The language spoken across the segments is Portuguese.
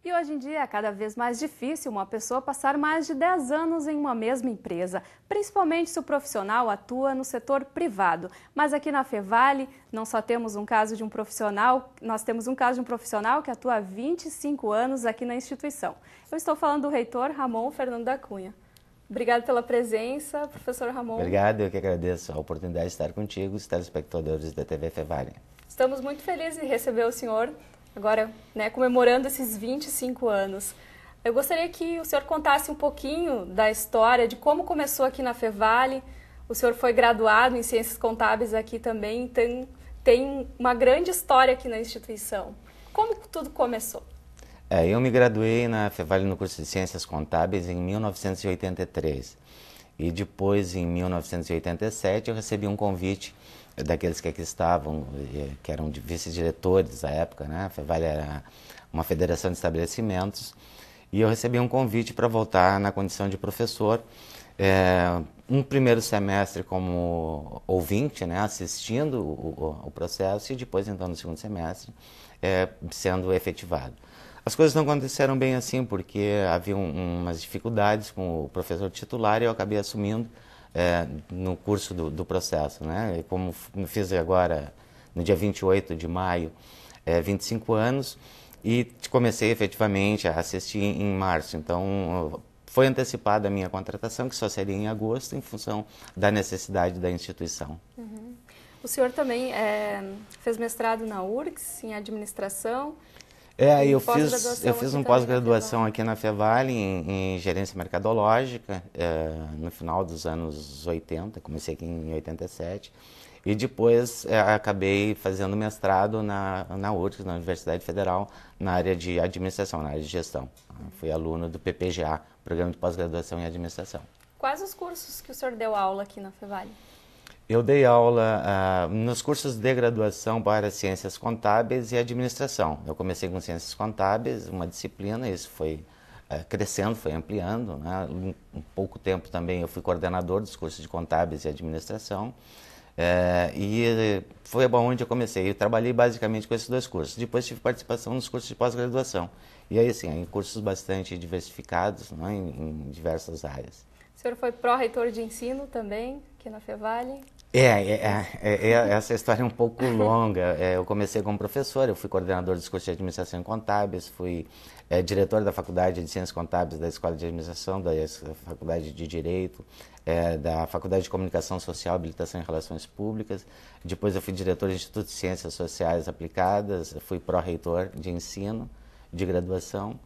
E hoje em dia é cada vez mais difícil uma pessoa passar mais de 10 anos em uma mesma empresa, principalmente se o profissional atua no setor privado. Mas aqui na Fevale não só temos um caso de um profissional, nós temos um caso de um profissional que atua há 25 anos aqui na instituição. Eu estou falando do reitor Ramon Fernando da Cunha. Obrigado pela presença, professor Ramon. Obrigado, eu que agradeço a oportunidade de estar contigo, os telespectadores da TV Fevale. Estamos muito felizes em receber o senhor agora, comemorando esses 25 anos. Eu gostaria que o senhor contasse um pouquinho da história, de como começou aqui na Fevale. O senhor foi graduado em Ciências Contábeis aqui também, tem uma grande história aqui na instituição. Como tudo começou? Eu me graduei na Fevale no curso de Ciências Contábeis em 1983. E depois, em 1987, eu recebi um convite daqueles que aqui estavam, que eram vice-diretores à época, né? A Fevale era uma federação de estabelecimentos, e eu recebi um convite para voltar na condição de professor. Um primeiro semestre como ouvinte, né? Assistindo o processo, e depois, então, no segundo semestre, sendo efetivado. As coisas não aconteceram bem assim, porque havia umas dificuldades com o professor titular e eu acabei assumindo no curso do processo, né? E como fiz agora, no dia 28 de maio, 25 anos, e comecei efetivamente a assistir em março. Então, foi antecipada a minha contratação, que só seria em agosto, em função da necessidade da instituição. Uhum. O senhor também fez mestrado na URGS, em administração. Eu fiz uma pós-graduação aqui na Fevale em gerência mercadológica, no final dos anos 80, comecei aqui em 87, e depois acabei fazendo mestrado na URGS, na Universidade Federal, na área de administração, na área de gestão. Fui aluno do PPGA, Programa de Pós-Graduação em Administração. Quais os cursos que o senhor deu aula aqui na Fevale? Eu dei aula nos cursos de graduação para Ciências Contábeis e Administração. Eu comecei com Ciências Contábeis, uma disciplina, isso foi crescendo, foi ampliando, né? Em pouco tempo também eu fui coordenador dos cursos de Contábeis e Administração, e foi onde eu comecei. Eu trabalhei basicamente com esses dois cursos. Depois tive participação nos cursos de pós-graduação. E aí, sim, em cursos bastante diversificados, né? em diversas áreas. O senhor foi pró-reitor de ensino também, aqui na Fevale? Essa história é um pouco longa. Eu comecei como professor, eu fui coordenador dos cursos de Administração e Contábeis, fui diretor da Faculdade de Ciências Contábeis da Escola de Administração, da Faculdade de Direito, da Faculdade de Comunicação Social, Habilitação em Relações Públicas. Depois eu fui diretor do Instituto de Ciências Sociais Aplicadas, fui pró-reitor de ensino, de graduação.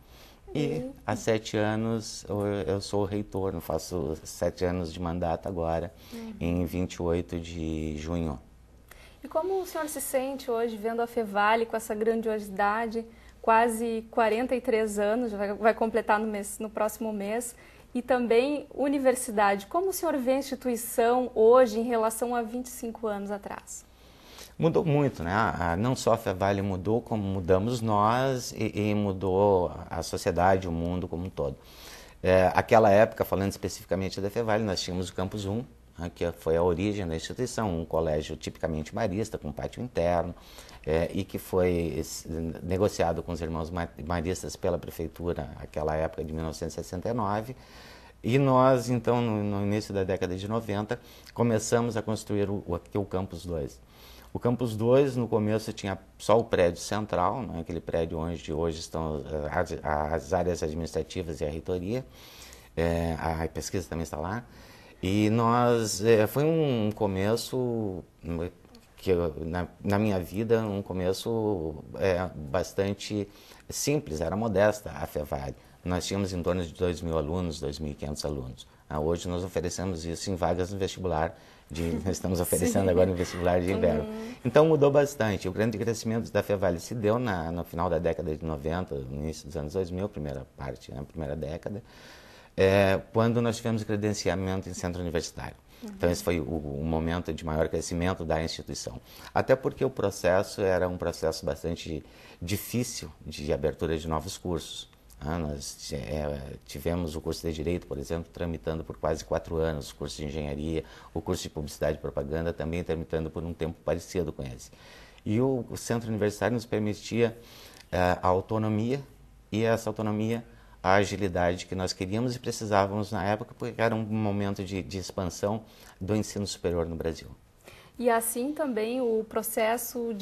E há 7 anos eu sou reitor, eu faço 7 anos de mandato agora, em 28 de junho. E como o senhor se sente hoje vendo a Fevale com essa grandiosidade, quase 43 anos, vai completar no próximo mês, e também universidade? Como o senhor vê a instituição hoje em relação a 25 anos atrás? Mudou muito, né? Não só a Fevale mudou, como mudamos nós e mudou a sociedade, o mundo como um todo. Aquela época, falando especificamente da Fevale, nós tínhamos o Campus 1, que foi a origem da instituição, um colégio tipicamente marista, com pátio interno, e que foi negociado com os irmãos maristas pela prefeitura naquela época de 1969. E nós, então, no início da década de 90, começamos a construir o Campus 2. O Campus 2, no começo, tinha só o prédio central, né, aquele prédio onde hoje estão as áreas administrativas e a reitoria, a pesquisa também está lá. E foi um começo, que na minha vida, um começo bastante simples, era modesta a Fevale. Nós tínhamos em torno de 2.000 alunos, 2.500 alunos. Hoje nós oferecemos isso em vagas no vestibular, nós estamos oferecendo agora no vestibular de inverno. Então mudou bastante. O grande crescimento da Fevale se deu no final da década de 90, no início dos anos 2000, primeira parte, né, primeira década, quando nós tivemos credenciamento em centro universitário. Então esse foi o momento de maior crescimento da instituição. Até porque o processo era um processo bastante difícil de abertura de novos cursos. Nós tivemos o curso de Direito, por exemplo, tramitando por quase 4 anos, o curso de Engenharia, o curso de Publicidade e Propaganda também tramitando por um tempo parecido com esse. E o Centro Universitário nos permitia a autonomia e essa autonomia, a agilidade que nós queríamos e precisávamos na época, porque era um momento de expansão do ensino superior no Brasil. E assim também o processo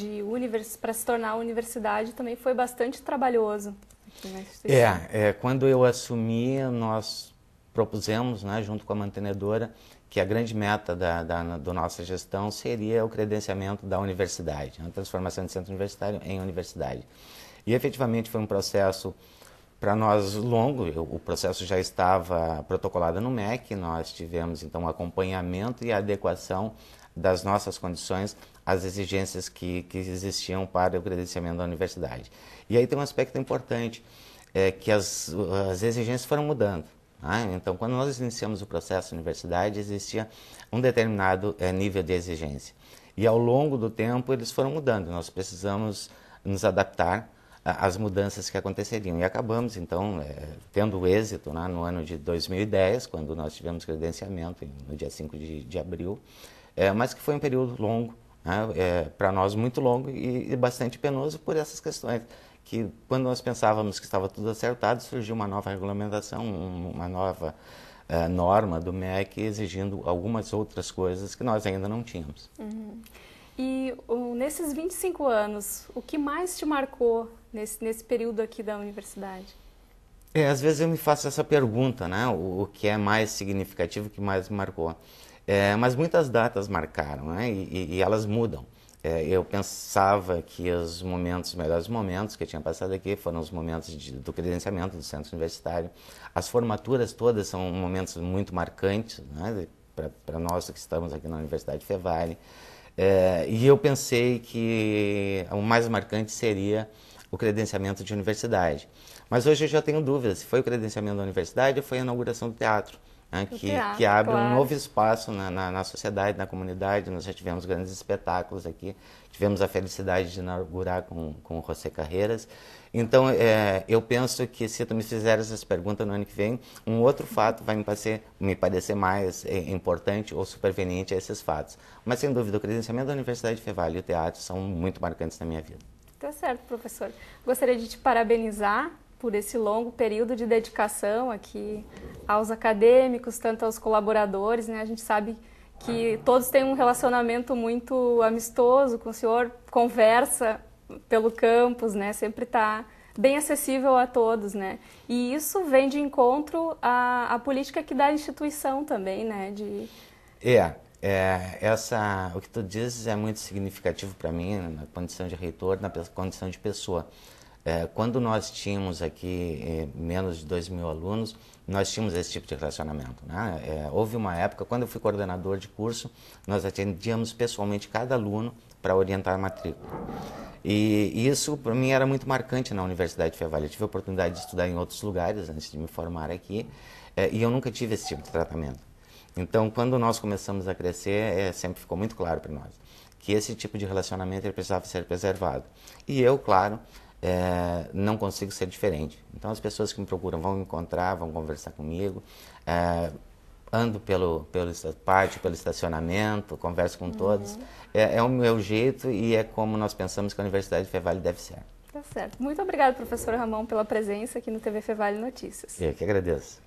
para se tornar universidade também foi bastante trabalhoso aqui na instituição. Quando eu assumi, nós propusemos, né, junto com a mantenedora, que a grande meta da nossa gestão seria o credenciamento da universidade, a transformação de centro universitário em universidade. E efetivamente foi um processo para nós longo, o processo já estava protocolado no MEC, nós tivemos então acompanhamento e adequação das nossas condições às exigências que existiam para o credenciamento da universidade. E aí tem um aspecto importante, que as exigências foram mudando. Né? Então, quando nós iniciamos o processo da universidade, existia um determinado nível de exigência. E ao longo do tempo eles foram mudando, nós precisamos nos adaptar às mudanças que aconteceriam. E acabamos, então, tendo êxito, né, no ano de 2010, quando nós tivemos credenciamento, no dia 5 de abril, mas que foi um período longo, né, para nós muito longo e bastante penoso por essas questões, que quando nós pensávamos que estava tudo acertado, surgiu uma nova regulamentação, uma nova norma do MEC exigindo algumas outras coisas que nós ainda não tínhamos. Uhum. E nesses 25 anos, o que mais te marcou nesse período aqui da universidade? Às vezes eu me faço essa pergunta, né? O que é mais significativo, o que mais me marcou. Mas muitas datas marcaram, né? E elas mudam. Eu pensava que os melhores momentos que eu tinha passado aqui foram os momentos do credenciamento do centro universitário. As formaturas todas são momentos muito marcantes, né? Para nós que estamos aqui na Universidade Fevale. E eu pensei que o mais marcante seria o credenciamento de universidade. Mas hoje eu já tenho dúvidas se foi o credenciamento da universidade ou foi a inauguração do teatro. Né, que abre um novo espaço na sociedade, na comunidade. Nós já tivemos grandes espetáculos aqui, tivemos a felicidade de inaugurar com o José Carreiras. Então, eu penso que se tu me fizeres essa pergunta no ano que vem, um outro fato vai me parecer mais importante ou superveniente a esses fatos. Mas, sem dúvida, o credenciamento da Universidade de Fevale e o teatro são muito marcantes na minha vida. Tá certo, professor. Gostaria de te parabenizar por esse longo período de dedicação aqui aos acadêmicos, tanto aos colaboradores, né? A gente sabe que todos têm um relacionamento muito amistoso com o senhor, conversa pelo campus, né? Sempre está bem acessível a todos, né? E isso vem de encontro à política que dá a instituição também, né? O que tu dizes é muito significativo para mim, na condição de reitor, na condição de pessoa. Quando nós tínhamos aqui menos de 2.000 alunos, nós tínhamos esse tipo de relacionamento. Né? Houve uma época, quando eu fui coordenador de curso, nós atendíamos pessoalmente cada aluno para orientar a matrícula. E isso, para mim, era muito marcante na Universidade de Fevale. Eu tive a oportunidade de estudar em outros lugares antes de me formar aqui, e eu nunca tive esse tipo de tratamento. Então, quando nós começamos a crescer, sempre ficou muito claro para nós que esse tipo de relacionamento ele precisava ser preservado. E eu, claro, não consigo ser diferente. Então as pessoas que me procuram vão me encontrar, vão conversar comigo, ando pelo pátio, pelo estacionamento, converso com todos. É o meu jeito e é como nós pensamos que a Universidade de Fevale deve ser. Tá certo. Muito obrigada, professor Ramon, pela presença aqui no TV Fevale Notícias. Eu que agradeço.